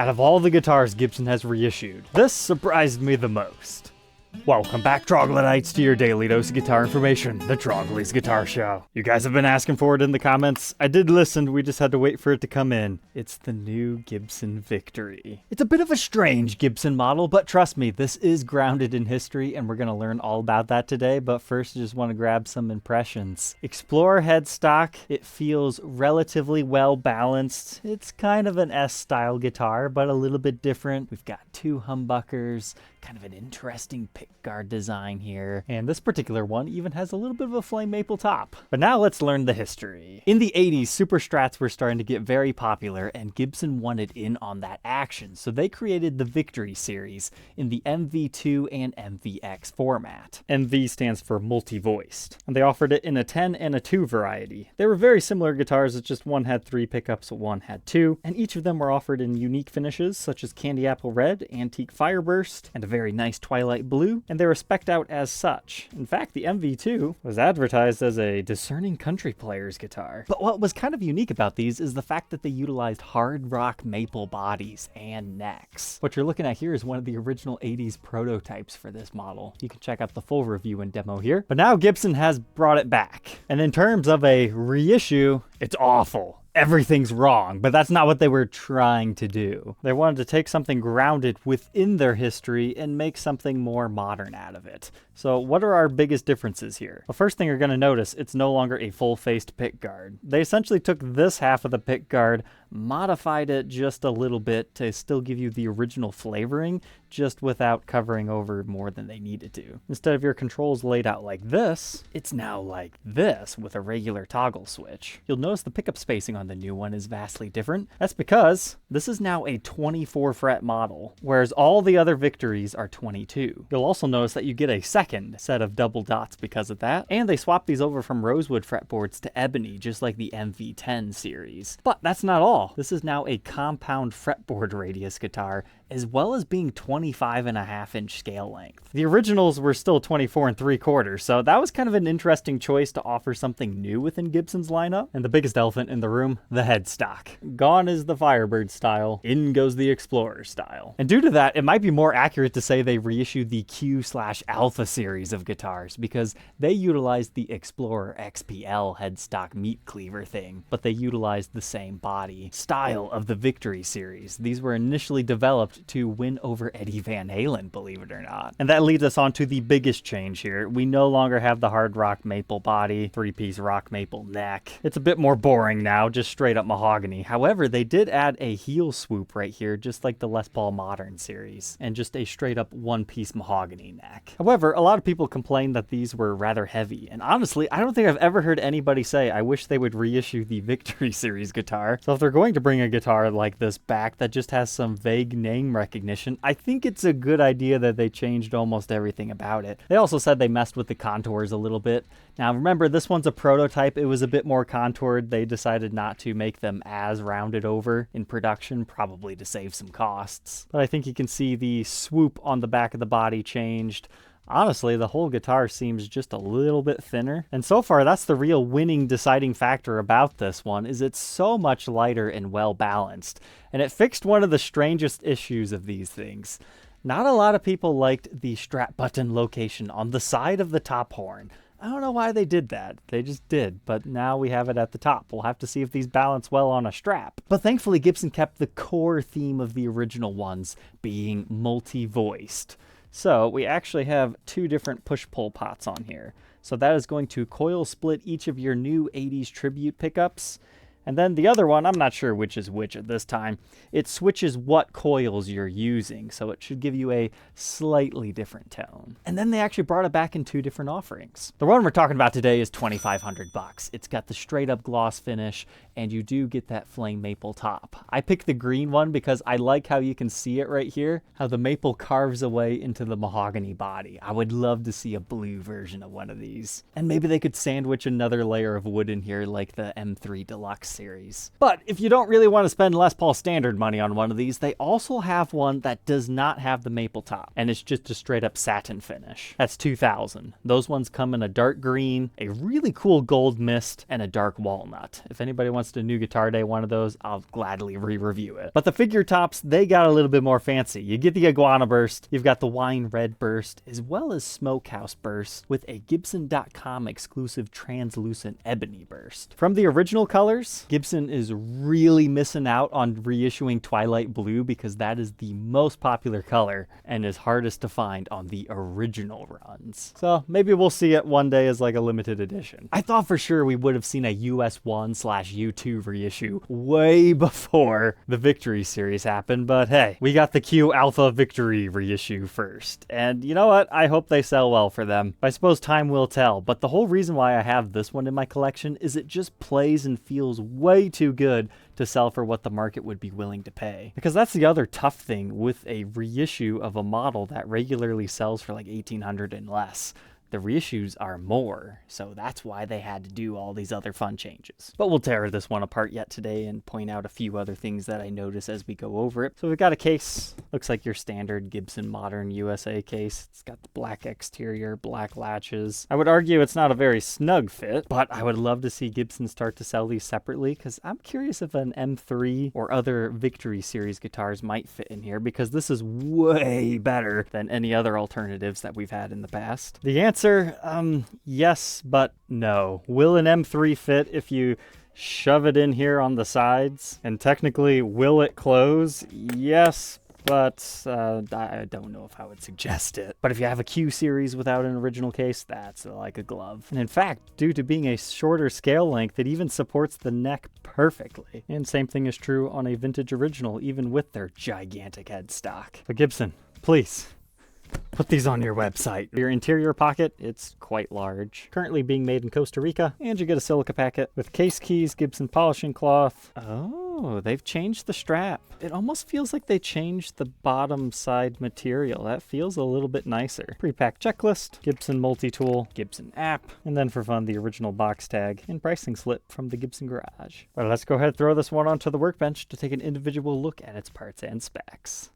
Out of all the guitars Gibson has reissued, this surprised me the most. Welcome back, Troglodytes, to your daily dose of guitar information, the Trogly's Guitar Show. You guys have been asking for it in the comments. I did listen, we just had to wait for it to come in. It's the new Gibson Victory. It's a bit of a strange Gibson model, but trust me, this is grounded in history, and we're going to learn all about that today. But first, I just want to grab some impressions. Explorer headstock, it feels relatively well balanced. It's kind of an S-style guitar, but a little bit different. We've got two humbuckers, kind of an interesting pickguard design here, and this particular one even has a little bit of a flame maple top. But now let's learn the history. In the 80s, Super Strats were starting to get very popular, and Gibson wanted in on that action, so they created the Victory series in the MV2 and MVX format. MV stands for multi-voiced, and they offered it in a 10 and a 2 variety. They were very similar guitars, it's just one had 3 pickups, one had 2, and each of them were offered in unique finishes such as Candy Apple Red, Antique Fireburst, and a very nice Twilight Blue, and they were spec'd out as such. In fact, the MV2 was advertised as a discerning country player's guitar. But what was kind of unique about these is the fact that they utilized hard rock maple bodies and necks. What you're looking at here is one of the original 80s prototypes for this model. You can check out the full review and demo here. But now Gibson has brought it back. And in terms of a reissue, it's awful. Everything's wrong, but that's not what they were trying to do. They wanted to take something grounded within their history and make something more modern out of it. So what are our biggest differences here? The first thing you're going to notice, it's no longer a full-faced pickguard. They essentially took this half of the pickguard, modified it just a little bit to still give you the original flavoring, just without covering over more than they needed to. Instead of your controls laid out like this, it's now like this with a regular toggle switch. You'll notice the pickup spacing on the new one is vastly different. That's because this is now a 24 fret model, whereas all the other Victories are 22. You'll also notice that you get a second set of double dots because of that, and they swapped these over from rosewood fretboards to ebony, just like the MV10 series. But that's not all. This is now a compound fretboard radius guitar, as well as being 25.5-inch scale length. The originals were still 24 3/4, so that was kind of an interesting choice to offer something new within Gibson's lineup. And the biggest elephant in the room, the headstock. Gone is the Firebird style, in goes the Explorer style. And due to that, it might be more accurate to say they reissued the Q/Alpha series of guitars, because they utilized the Explorer XPL headstock meat cleaver thing, but they utilized the same body style of the Victory series. These were initially developed to win over Eddie Van Halen, believe it or not. And that leads us on to the biggest change here. We no longer have the hard rock maple body, 3-piece rock maple neck. It's a bit more boring now, just straight up mahogany. However, they did add a heel swoop right here, just like the Les Paul Modern series, and just a straight up 1-piece mahogany neck. However, a lot of people complained that these were rather heavy, and honestly, I don't think I've ever heard anybody say, I wish they would reissue the Victory series guitar. So if they're going to bring a guitar like this back that just has some vague name recognition, I think it's a good idea that they changed almost everything about it. They also said they messed with the contours a little bit. Now remember, this one's a prototype. It was a bit more contoured. They decided not to make them as rounded over in production, probably to save some costs. But I think you can see the swoop on the back of the body changed. Honestly, the whole guitar seems just a little bit thinner. And so far, that's the real winning deciding factor about this one, is it's so much lighter and well balanced. And it fixed one of the strangest issues of these things. Not a lot of people liked the strap button location on the side of the top horn. I don't know why they did that. They just did, but now we have it at the top. We'll have to see if these balance well on a strap. But thankfully, Gibson kept the core theme of the original ones, being multi-voiced. So we actually have 2 different push-pull pots on here. So that is going to coil split each of your new 80s tribute pickups. And then the other one, I'm not sure which is which at this time, it switches what coils you're using, so it should give you a slightly different tone. And then they actually brought it back in 2 different offerings. The one we're talking about today is $2,500. It's got the straight up gloss finish, and you do get that flame maple top. I picked the green one because I like how you can see it right here, how the maple carves away into the mahogany body. I would love to see a blue version of one of these. And maybe they could sandwich another layer of wood in here like the M3 Deluxe series. But if you don't really want to spend Les Paul standard money on one of these, they also have one that does not have the maple top, and it's just a straight up satin finish. That's $2,000. Those ones come in a dark green, a really cool gold mist, and a dark walnut. If anybody wants to New Guitar Day one of those, I'll gladly re-review it. But the figure tops, they got a little bit more fancy. You get the iguana burst, you've got the wine red burst, as well as smokehouse burst with a Gibson.com exclusive translucent ebony burst. From the original colors, Gibson is really missing out on reissuing Twilight Blue because that is the most popular color and is hardest to find on the original runs. So maybe we'll see it one day as like a limited edition. I thought for sure we would have seen a US1/U2 reissue way before the Victory series happened, but hey, we got the Q Alpha Victory reissue first. And you know what? I hope they sell well for them. I suppose time will tell, but the whole reason why I have this one in my collection is it just plays and feels way too good to sell for what the market would be willing to pay. Because that's the other tough thing with a reissue of a model that regularly sells for like $1,800 and less. The reissues are more, so that's why they had to do all these other fun changes. But we'll tear this one apart yet today and point out a few other things that I notice as we go over it. So we've got a case, looks like your standard Gibson Modern USA case. It's got the black exterior, black latches. I would argue it's not a very snug fit, but I would love to see Gibson start to sell these separately because I'm curious if an M3 or other Victory series guitars might fit in here because this is way better than any other alternatives that we've had in the past. The answer, yes, but no. Will an M3 fit if you shove it in here on the sides? And technically, will it close? Yes, but I don't know if I would suggest it. But if you have a Q series without an original case, that's like a glove. And in fact, due to being a shorter scale length, it even supports the neck perfectly. And same thing is true on a vintage original, even with their gigantic headstock. But Gibson, please, put these on your website. Your interior pocket, it's quite large. Currently being made in Costa Rica, and you get a silica packet with case keys, Gibson polishing cloth. Oh, they've changed the strap. It almost feels like they changed the bottom side material. That feels a little bit nicer. Pre-packed checklist, Gibson multi-tool, Gibson app, and then for fun, the original box tag and pricing slip from the Gibson Garage. But let's go ahead and throw this one onto the workbench to take an individual look at its parts and specs.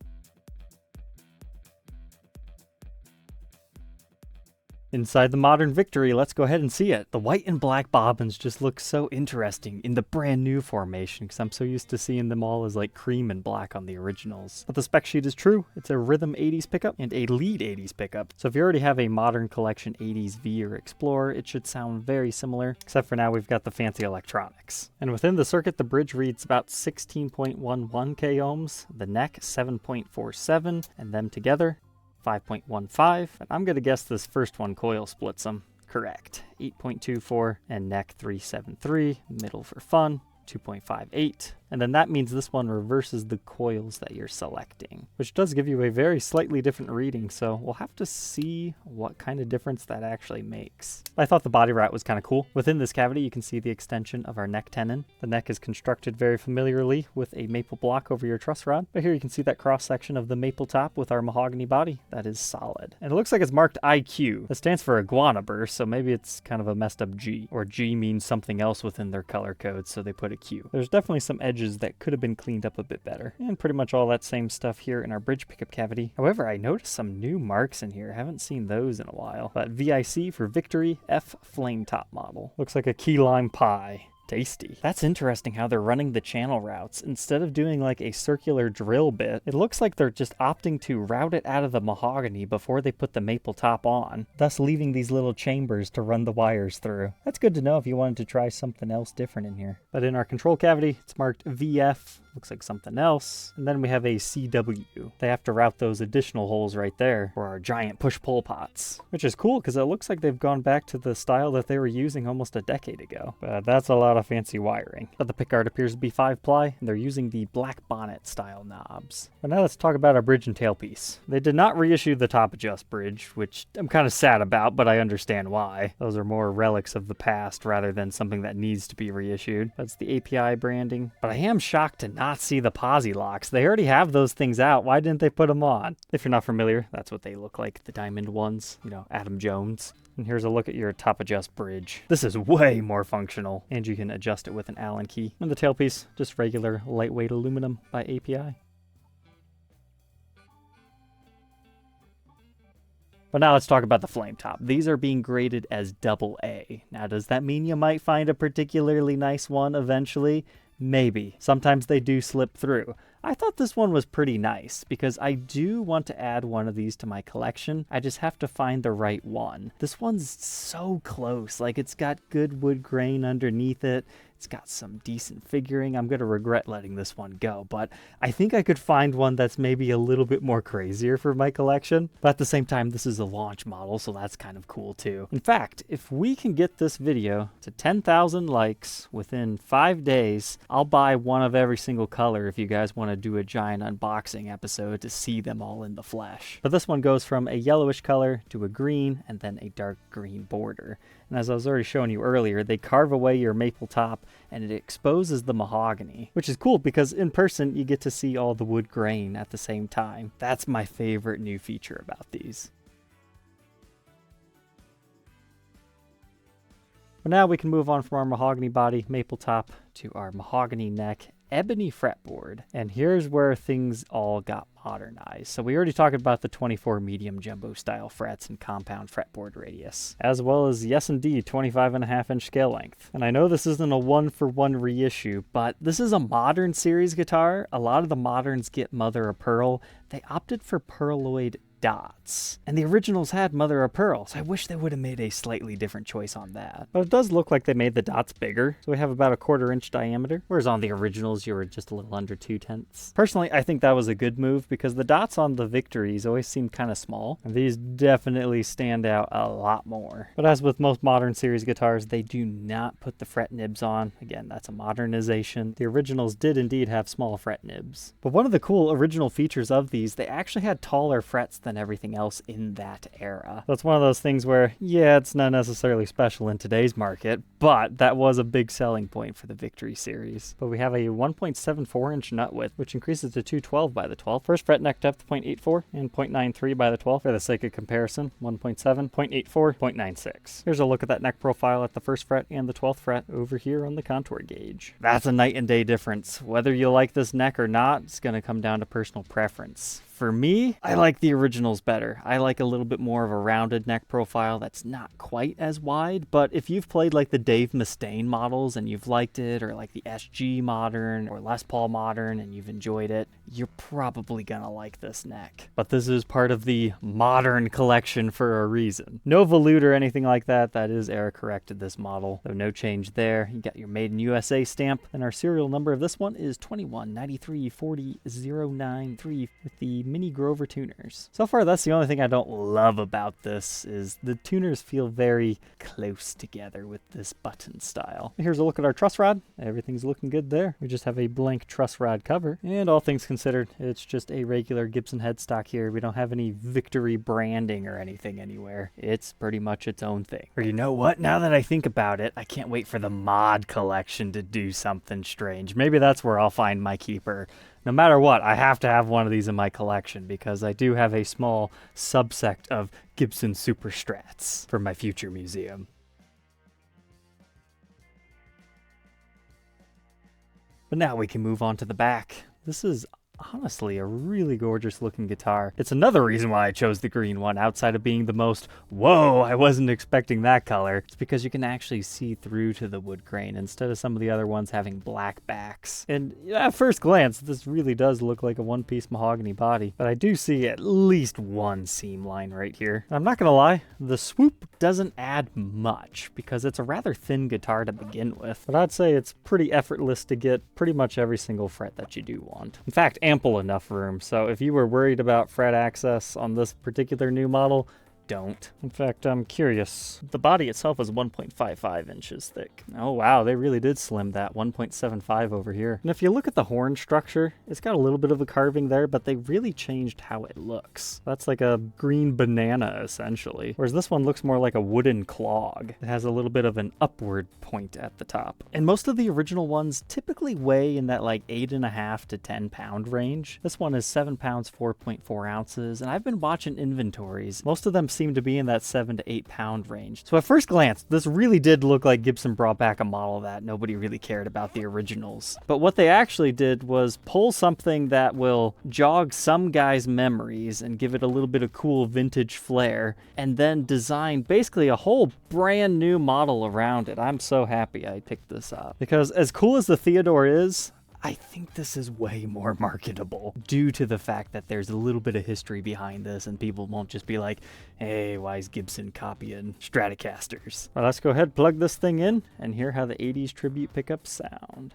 Inside the Modern Victory, let's go ahead and see it. The white and black bobbins just look so interesting in the brand new formation because I'm so used to seeing them all as like cream and black on the originals. But the spec sheet is true. It's a rhythm 80s pickup and a lead 80s pickup. So if you already have a Modern Collection 80s V or Explorer, it should sound very similar, except for now we've got the fancy electronics. And within the circuit, the bridge reads about 16.11 k ohms, the neck 7.47, and them together 5.15, and I'm going to guess this first one coil splits them. Correct. 8.24 and neck 373, middle for fun 2.58. And then that means this one reverses the coils that you're selecting, which does give you a very slightly different reading, so we'll have to see what kind of difference that actually makes. I thought the body route was kind of cool. Within this cavity, you can see the extension of our neck tenon. The neck is constructed very familiarly with a maple block over your truss rod, but here you can see that cross-section of the maple top with our mahogany body. That is solid. And it looks like it's marked IQ. That stands for iguana burst, so maybe it's kind of a messed up G, or G means something else within their color code, so they put a Q. There's definitely some edges that could have been cleaned up a bit better. And pretty much all that same stuff here in our bridge pickup cavity. However, I noticed some new marks in here. I haven't seen those in a while. But VIC for Victory F Flame Top model. Looks like a key lime pie. Tasty. That's interesting how they're running the channel routes. Instead of doing like a circular drill bit, it looks like they're just opting to route it out of the mahogany before they put the maple top on, thus leaving these little chambers to run the wires through. That's good to know if you wanted to try something else different in here. But in our control cavity, it's marked VF. Looks like something else. And then we have a CW. They have to route those additional holes right there for our giant push-pull pots, which is cool because it looks like they've gone back to the style that they were using almost a decade ago. But that's a lot of fancy wiring. But the pickguard appears to be 5-ply, and they're using the black bonnet style knobs. But now let's talk about our bridge and tailpiece. They did not reissue the top adjust bridge, which I'm kind of sad about, but I understand why. Those are more relics of the past rather than something that needs to be reissued. That's the API branding. But I am shocked to not not see the posi locks? They already have those things out. Why didn't they put them on? If you're not familiar, that's what they look like, the diamond ones. You know, Adam Jones. And here's a look at your top adjust bridge. This is way more functional, and you can adjust it with an Allen key. And the tailpiece, just regular lightweight aluminum by API. But now let's talk about the flame top. These are being graded as AA. Now, does that mean you might find a particularly nice one eventually? Maybe. Sometimes they do slip through. I thought this one was pretty nice because I do want to add one of these to my collection. I just have to find the right one. This one's so close. Like, it's got good wood grain underneath it. It's got some decent figuring. I'm going to regret letting this one go, but I think I could find one that's maybe a little bit more crazier for my collection. But at the same time, this is a launch model, so that's kind of cool too. In fact, if we can get this video to 10,000 likes within 5 days, I'll buy one of every single color if you guys want to do a giant unboxing episode to see them all in the flesh. But this one goes from a yellowish color to a green and then a dark green border. And as I was already showing you earlier, they carve away your maple top and it exposes the mahogany, which is cool because in person you get to see all the wood grain at the same time. That's my favorite new feature about these. But now we can move on from our mahogany body, maple top, to our mahogany neck, ebony fretboard. And here's where things all got modernized. So we already talked about the 24 medium jumbo style frets and compound fretboard radius, as well as, yes indeed, 25.5-inch scale length. And I know this isn't a one-for-one reissue, but this is a modern series guitar. A lot of the moderns get mother of pearl. They opted for pearloid dots. And the originals had mother of pearl, so I wish they would have made a slightly different choice on that. But it does look like they made the dots bigger, so we have about a 1/4 inch diameter, whereas on the originals you were just a little under 2/10. Personally, I think that was a good move because the dots on the Victories always seemed kind of small, and these definitely stand out a lot more. But as with most modern series guitars, they do not put the fret nibs on. Again, that's a modernization. The originals did indeed have small fret nibs. But one of the cool original features of these, they actually had taller frets than everything else in that era. So it's one of those things where, yeah, it's not necessarily special in today's market, but that was a big selling point for the Victory series. But we have a 1.74-inch nut width, which increases to 212 by the 12. First fret neck depth 0.84 and 0.93 by the 12. For the sake of comparison, 1.7, 0.84, 0.96. Here's a look at that neck profile at the first fret and the 12th fret over here on the contour gauge. That's a night and day difference. Whether you like this neck or not, it's going to come down to personal preference. For me, I like the originals better. I like a little bit more of a rounded neck profile that's not quite as wide, but if you've played like the Dave Mustaine models and you've liked it, or like the SG Modern or Les Paul Modern and you've enjoyed it, you're probably gonna like this neck. But this is part of the modern collection for a reason. No volute or anything like that. That is error corrected, this model. So no change there. You got your Made in USA stamp, and our serial number of this one is 21934093 with the Mini Grover tuners. So far, that's the only thing I don't love about this is the tuners feel very close together with this button style. Here's a look at our truss rod. Everything's looking good there. We just have a blank truss rod cover, and all things considered, it's just a regular Gibson headstock here. We don't have any Victory branding or anything anywhere. It's pretty much its own thing. Or you know what? Now that I think about it, I can't wait for the mod collection to do something strange. Maybe that's where I'll find my keeper. No matter what, I have to have one of these in my collection because I do have a small subsect of Gibson Super Strats for my future museum. But now we can move on to the back. This is honestly a really gorgeous looking guitar. It's another reason why I chose the green one, outside of being the most, whoa, I wasn't expecting that color. It's because you can actually see through to the wood grain instead of some of the other ones having black backs. And at first glance, this really does look like a one-piece mahogany body, but I do see at least one seam line right here. I'm not gonna lie, the swoop doesn't add much because it's a rather thin guitar to begin with, but I'd say it's pretty effortless to get pretty much every single fret that you do want. In fact, ample enough room, so if you were worried about fret access on this particular new model, don't. In fact, I'm curious. The body itself is 1.55 inches thick. Oh wow, they really did slim that, 1.75 over here. And if you look at the horn structure, it's got a little bit of a carving there, but they really changed how it looks. That's like a green banana, essentially. Whereas this one looks more like a wooden clog. It has a little bit of an upward point at the top. And most of the original ones typically weigh in that like 8.5 to 10 pound range. This one is 7 pounds, 4.4 ounces, and I've been watching inventories. Most of them seem to be in that 7 to 8 pound range. So at first glance, this really did look like Gibson brought back a model that nobody really cared about the originals. But what they actually did was pull something that will jog some guy's memories and give it a little bit of cool vintage flair, and then design basically a whole brand new model around it. I'm so happy I picked this up, because as cool as the Theodore is, I think this is way more marketable due to the fact that there's a little bit of history behind this and people won't just be like, hey, why is Gibson copying Stratocasters? Well, let's go ahead, plug this thing in, and hear how the 80s tribute pickups sound.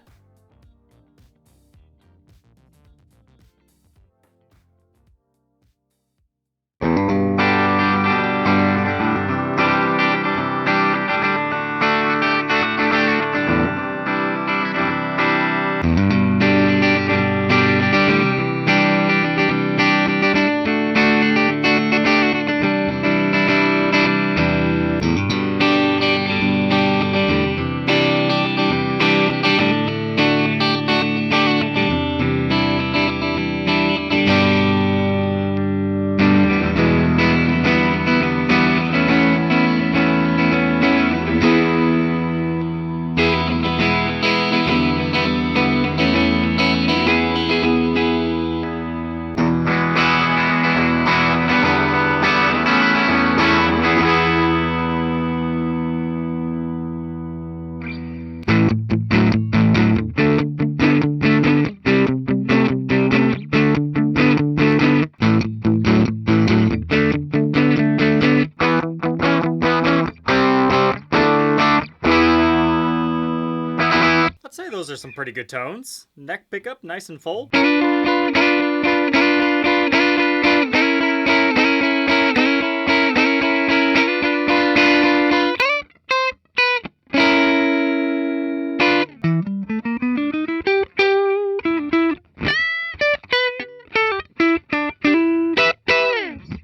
I'd say those are some pretty good tones. Neck pickup, nice and full.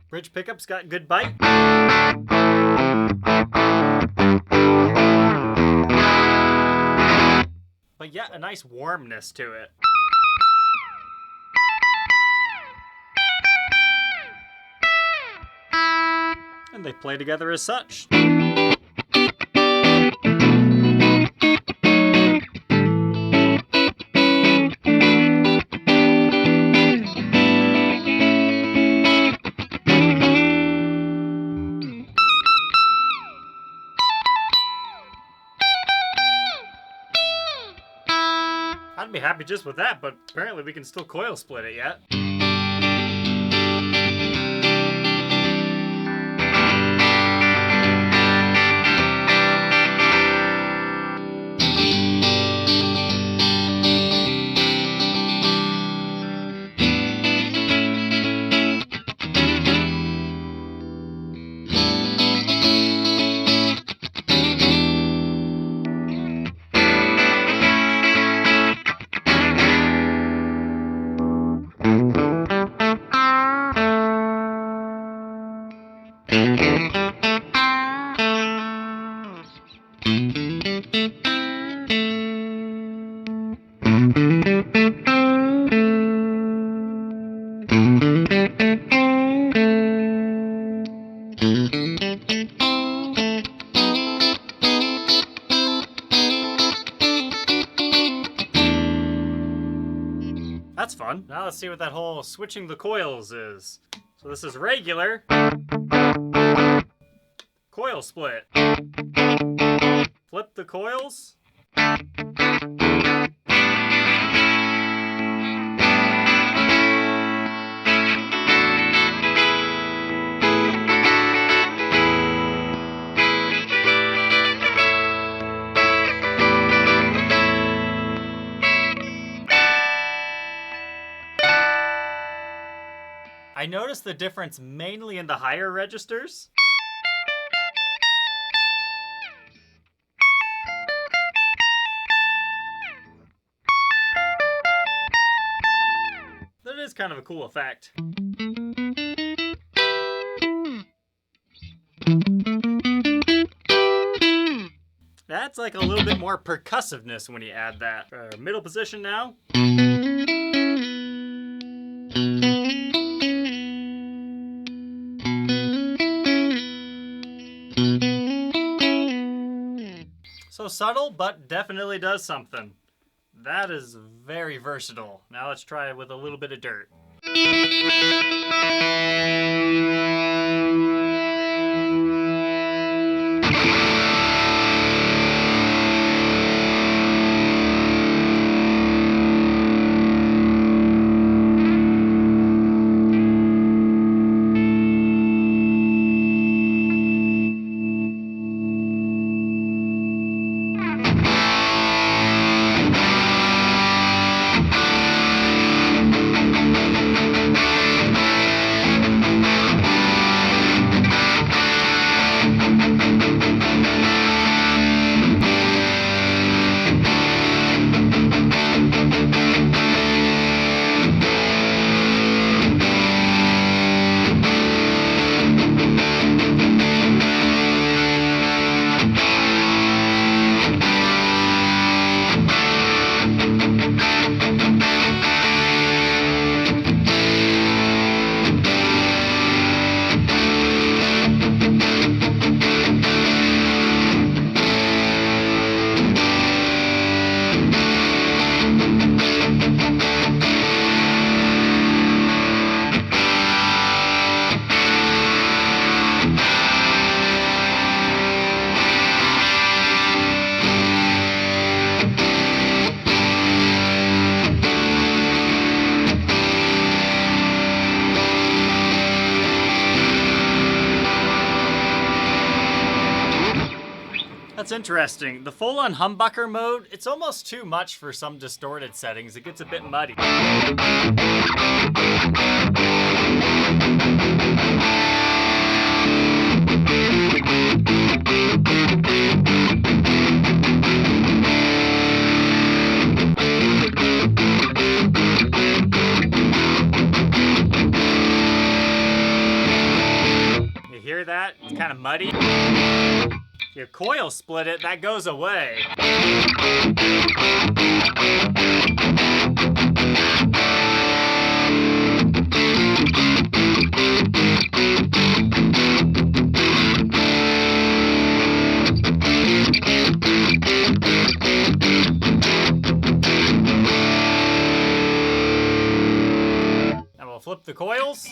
Bridge pickup's got good bite. But yeah, a nice warmness to it. And they play together as such. I'd be happy just with that, but apparently we can still coil split it yet. That's fun. Now let's see what that whole switching the coils is. So this is regular. Coil split. Flip the coils. I noticed the difference mainly in the higher registers. is kind of a cool effect. That's like a little bit more percussiveness when you add that. Middle position now. So subtle, but definitely does something. That is very versatile. Now let's try it with a little bit of dirt. That's interesting. The full-on humbucker mode, it's almost too much for some distorted settings. It gets a bit muddy. You hear that? It's kind of muddy. Your coil split it, that goes away. Now we'll flip the coils.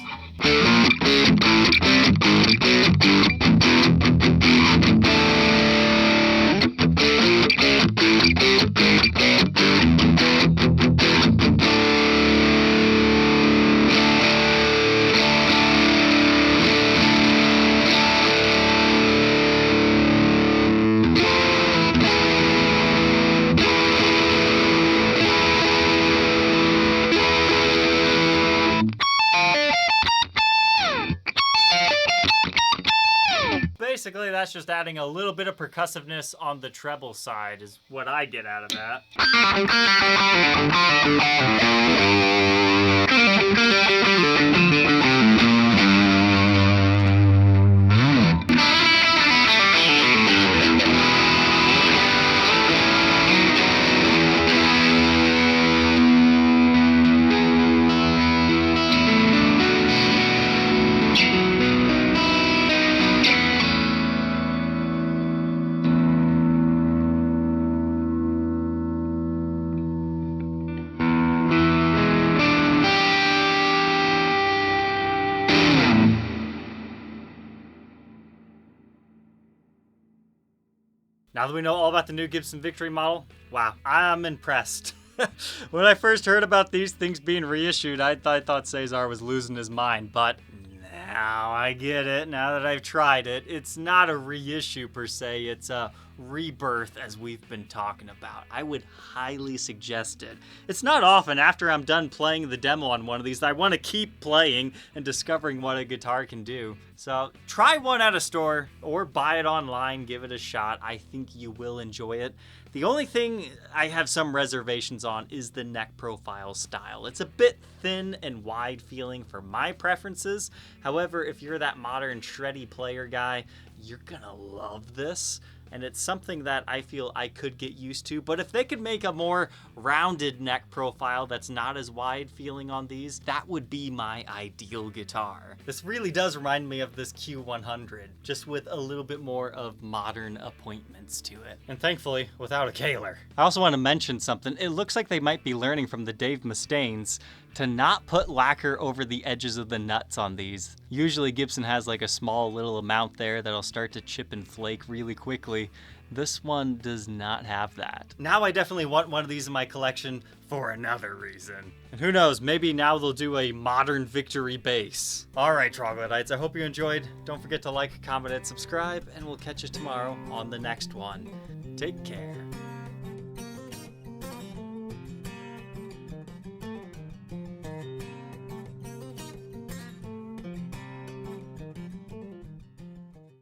Basically, that's just adding a little bit of percussiveness on the treble side is what I get out of that. Now that we know all about the new Gibson Victory model, wow, I'm impressed. When I first heard about these things being reissued, I thought Cesar was losing his mind, but now I get it. Now that I've tried it, it's not a reissue per se, it's a Rebirth, as we've been talking about. I would highly suggest it. It's not often after I'm done playing the demo on one of these that I want to keep playing and discovering what a guitar can do. So try one at a store or buy it online, give it a shot. I think you will enjoy it. The only thing I have some reservations on is the neck profile style. It's a bit thin and wide feeling for my preferences. However, if you're that modern shreddy player guy, you're gonna love this. And it's something that I feel I could get used to. But if they could make a more rounded neck profile that's not as wide feeling on these, that would be my ideal guitar. This really does remind me of this Q100, just with a little bit more of modern appointments to it. And thankfully, without a Kaler. I also want to mention something. It looks like they might be learning from the Dave Mustaines to not put lacquer over the edges of the nuts on these. Usually Gibson has like a small little amount there that'll start to chip and flake really quickly. This one does not have that. Now I definitely want one of these in my collection for another reason. And who knows, maybe now they'll do a modern Victory bass. Alright, Troglodytes, I hope you enjoyed. Don't forget to like, comment, and subscribe, and we'll catch you tomorrow on the next one. Take care.